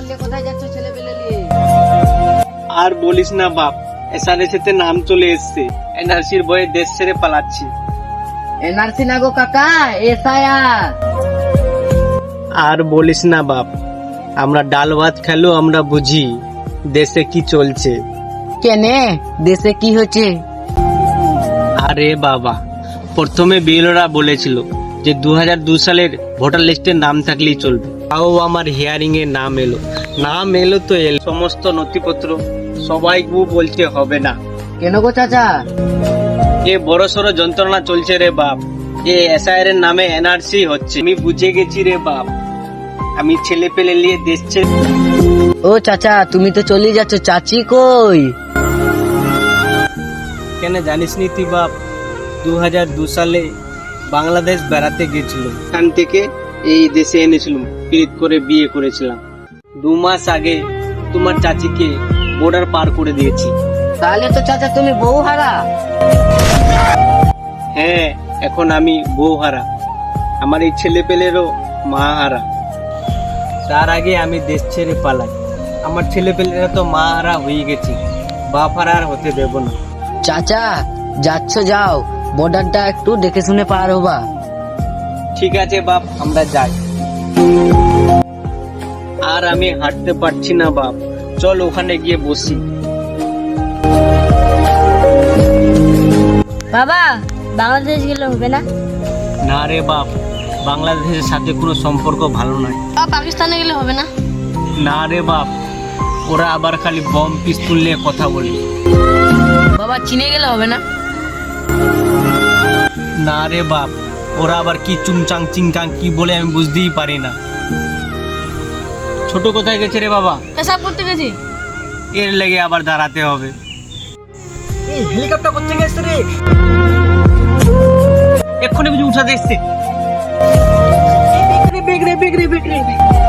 নিয়ে কোথায় যাচ্ছ ছেলে পেলে নিয়ে? আর বলিস না বাপ, এসআরএসতে নাম চলে এসছে, এনআরসির ভয়ে দেশ ছেড়ে পালাচ্ছি। এনআরসি না গো কাকা, এসআইআর। আর বলিস না বাপ, আমরা ডাল ভাত খেলেও আমরা বুঝি দেশে কি চলছে। কেনে দেশে কি হচ্ছে? আরে বাবা, প্রথমে বিএলওরা বলেছিল যে 2002 সালের ভোটার লিস্টে নাম থাকলেই চলবে। তাও আমার হিয়ারিং এ নাম এলো তো এলো, সমস্ত নথিপত্র সবাই বলছে হবে না। কেন গো চাচা? এ বড় সড়ো যন্ত্রণা চলছে রে বাপ, এ এসআইআর এর নামে এনআরসি হচ্ছে। আমি বুঝে গেছি রে বাপ, আমি ছেলে পেলে নিয়ে দেশ ছেড়ে। ও চাচা, তুমি তো চলে যাচ্ছ, চাচি কই? কেন জানিস নি তুই বাপ, 2002 সালে বাংলাদেশ বেড়াতে গেছিল, এখান থেকে এই দেশে এনেছিলাম, প্রীত করে বিয়ে করেছিলাম। 2 মাস আগে তোমার চাচিকে বর্ডার পার করে দিয়েছি। তাহলে তো চাচা তুমি বউ হারা। হ্যাঁ, এখন আমি বউ হারা, আমার এই ছেলে পেলেরও মা হারা। তার আগে আমি দেশ ছেড়ে পালাই, আমার ছেলে পেলেরা তো মা হারা হয়ে গেছে, বাপ হারা আর হতে দেব না। চাচা যাচ্ছ যাও, বর্ডারটা একটু দেখে শুনে পার হবা। ঠিক আছে বাপ, আমরা যাই। আর আমি হাঁটতে পারছি না বাপ, চল ওখানে গিয়ে বসি। বাবা, বাংলাদেশ গেলে হবে না? না রে বাপ, বাংলাদেশের সাথে কোনো সম্পর্ক ভালো নয়। পাকিস্তানে গেলে হবে না? না রে বাপ, ওরা আবার খালি বম পিস্তুল নিয়ে কথা বলে। বাবা, চীনে গেলে হবে না? না রে বাপ, ওরা আবার কি চুংচাং চিংচাং কি বলে আমি বুঝতেই পারি না। ছোট কোথায় গেছে রে বাবা? পেশাব করতে গেছি। এর লেগে আবার দাঁড়াতে হবে। এই হেলিকপ্টার করতে গেছে রে, এক্ষুনি বুঝি উঠা দেখছে। বেগরে বেগরে বেগরে বেগরে